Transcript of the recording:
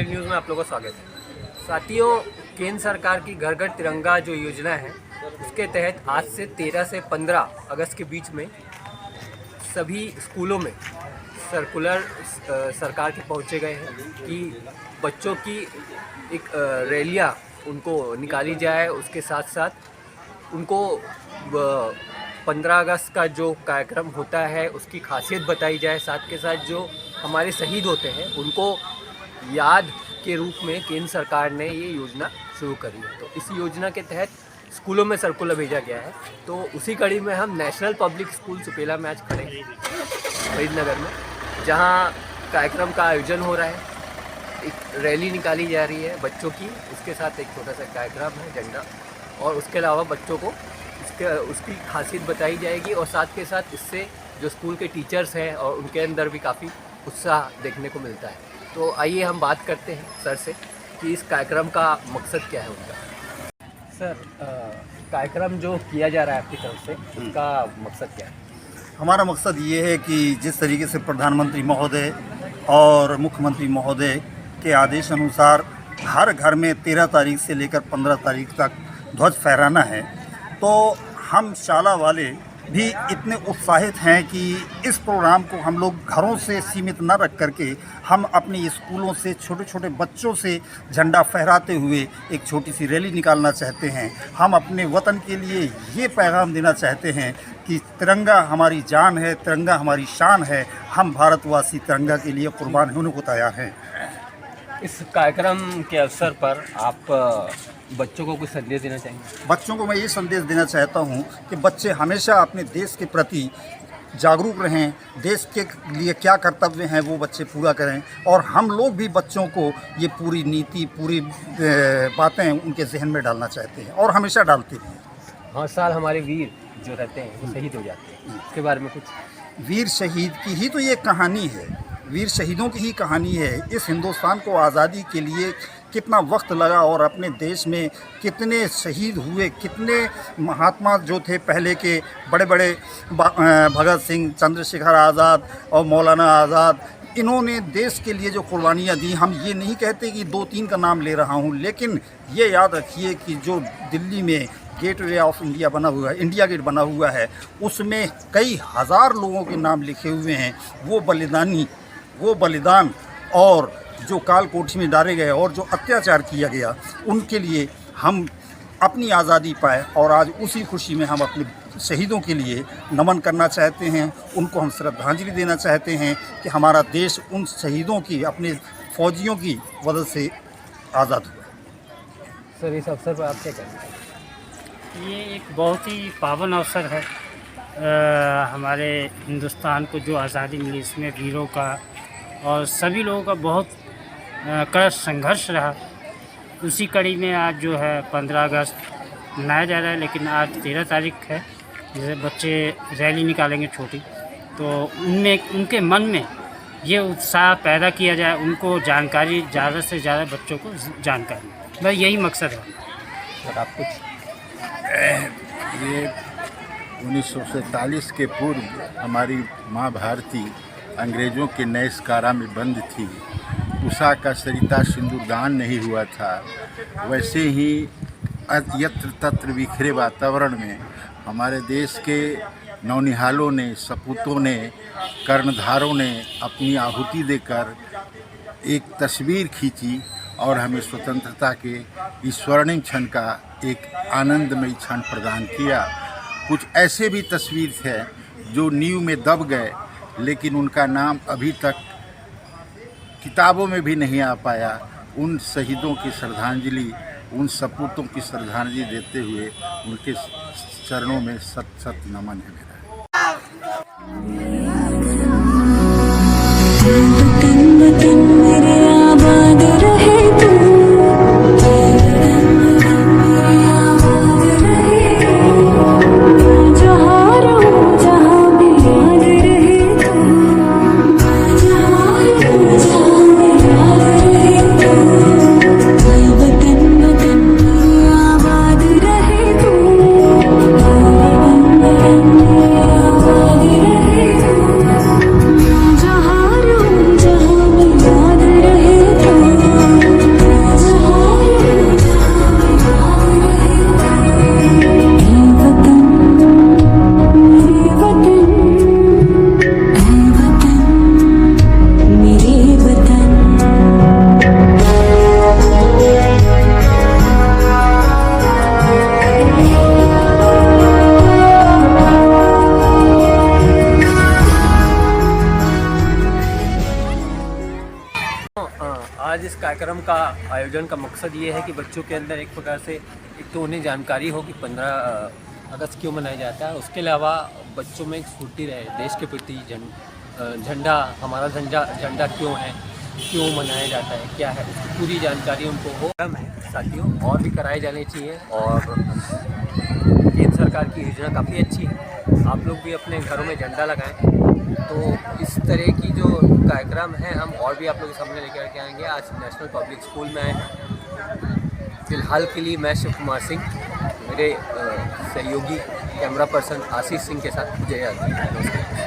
Smile news में आप लोगों का स्वागत है। साथियों, केंद्र सरकार की घर घर तिरंगा जो योजना है, उसके तहत आज से 13 से 15 अगस्त के बीच में सभी स्कूलों में सर्कुलर सरकार के पहुँचे गए हैं कि बच्चों की एक रैलियाँ उनको निकाली जाए। उसके साथ साथ उनको 15 अगस्त का जो कार्यक्रम होता है उसकी खासियत बताई जाए। साथ के साथ जो हमारे शहीद होते हैं उनको याद के रूप में केंद्र सरकार ने ये योजना शुरू करी है। तो इस योजना के तहत स्कूलों में सर्कुलर भेजा गया है। तो उसी कड़ी में हम नेशनल पब्लिक स्कूल सुपेला में आज खड़े हैं फरीदनगर में, जहाँ कार्यक्रम का आयोजन हो रहा है। एक रैली निकाली जा रही है बच्चों की, उसके साथ एक छोटा सा कार्यक्रम है झंडा, और उसके अलावा बच्चों को उसकी खासियत बताई जाएगी। और साथ के साथ इससे जो स्कूल के टीचर्स हैं और उनके अंदर भी काफ़ी उत्साह देखने को मिलता है। तो आइए हम बात करते हैं सर से कि इस कार्यक्रम का मकसद क्या है उनका। सर, कार्यक्रम जो किया जा रहा है आपकी तरफ से, उसका मकसद क्या है? हमारा मकसद ये है कि जिस तरीके से प्रधानमंत्री महोदय और मुख्यमंत्री महोदय के आदेश अनुसार हर घर में 13 तारीख से लेकर 15 तारीख तक ध्वज फहराना है, तो हम शाला वाले भी इतने उत्साहित हैं कि इस प्रोग्राम को हम लोग घरों से सीमित न रख करके हम अपने स्कूलों से छोटे छोटे बच्चों से झंडा फहराते हुए एक छोटी सी रैली निकालना चाहते हैं। हम अपने वतन के लिए ये पैगाम देना चाहते हैं कि तिरंगा हमारी जान है, तिरंगा हमारी शान है। हम भारतवासी तिरंगा के लिए कुर्बान होने को तैयार हैं। इस कार्यक्रम के अवसर पर आप बच्चों को कुछ संदेश देना चाहेंगे? बच्चों को मैं ये संदेश देना चाहता हूँ कि बच्चे हमेशा अपने देश के प्रति जागरूक रहें, देश के लिए क्या कर्तव्य हैं वो बच्चे पूरा करें, और हम लोग भी बच्चों को ये पूरी नीति, पूरी बातें उनके जहन में डालना चाहते हैं और हमेशा डालते भी हैं। हर साल हमारे वीर जो रहते हैं वो शहीद हो जाते हैं, इसके बारे में कुछ? वीर शहीद की ही तो ये कहानी है, वीर शहीदों की ही कहानी है। इस हिंदुस्तान को आज़ादी के लिए कितना वक्त लगा और अपने देश में कितने शहीद हुए, कितने महात्मा जो थे पहले के बड़े बड़े, भगत सिंह, चंद्रशेखर आज़ाद और मौलाना आज़ाद, इन्होंने देश के लिए जो कुर्बानियाँ दी। हम ये नहीं कहते कि 2-3 का नाम ले रहा हूँ, लेकिन ये याद रखिए कि जो दिल्ली में गेटवे ऑफ इंडिया बना हुआ है, इंडिया गेट बना हुआ है, उसमें कई हज़ार लोगों के नाम लिखे हुए हैं। वो बलिदान और जो काल कोठी में डाले गए और जो अत्याचार किया गया, उनके लिए हम अपनी आज़ादी पाए, और आज उसी खुशी में हम अपने शहीदों के लिए नमन करना चाहते हैं। उनको हम श्रद्धांजलि देना चाहते हैं कि हमारा देश उन शहीदों की, अपने फौजियों की वजह से आज़ाद हुआ। सर, इस अवसर पर आप क्या कहते हैं? ये एक बहुत ही पावन अवसर है। हमारे हिंदुस्तान को जो आज़ादी मिली, इसमें वीरों का और सभी लोगों का बहुत कड़ा संघर्ष रहा। उसी कड़ी में आज जो है 15 अगस्त मनाया जा रहा है, लेकिन आज 13 तारीख है, जैसे बच्चे रैली निकालेंगे छोटी, तो उनमें उनके मन में ये उत्साह पैदा किया जाए, उनको जानकारी, ज़्यादा से ज़्यादा बच्चों को जानकारी, बस यही मकसद है। सर, आप कुछ? ये 1947 के पूर्व हमारी माँ भारती अंग्रेज़ों के नैश कारा में बंद थी। उषा का सरिता सिंदूरदान नहीं हुआ था। वैसे ही यत्र तत्र बिखरे वातावरण में हमारे देश के नौनिहालों ने, सपूतों ने, कर्णधारों ने अपनी आहुति देकर एक तस्वीर खींची और हमें स्वतंत्रता के इस स्वर्णिम क्षण का एक आनंदमयी क्षण प्रदान किया। कुछ ऐसे भी तस्वीर थे जो नींव में दब गए, लेकिन उनका नाम अभी तक किताबों में भी नहीं आ पाया। उन शहीदों की श्रद्धांजलि, उन सपूतों की श्रद्धांजलि देते हुए उनके चरणों में सत सत नमन है मेरा। कार्यक्रम का आयोजन का मकसद ये है कि बच्चों के अंदर एक प्रकार से एक तो उन्हें जानकारी हो कि 15 अगस्त क्यों मनाया जाता है, उसके अलावा बच्चों में एक स्फूर्ति रहे देश के प्रति। झंडा हमारा झंडा क्यों है, क्यों मनाया जाता है, क्या है, उसकी पूरी जानकारी उनको हो है साथियों। और भी कराए जाने चाहिए और केंद्र सरकार की योजना काफ़ी अच्छी है। आप लोग भी अपने घरों में झंडा लगाएं। तो इस तरह की जो कार्यक्रम है हम और भी आप लोगों के सामने लेकर के आएंगे। आज नेशनल पब्लिक स्कूल में आए हैं। फिलहाल के लिए मैं शिव कुमार सिंह, मेरे सहयोगी कैमरा पर्सन आशीष सिंह के साथ जय हिंद।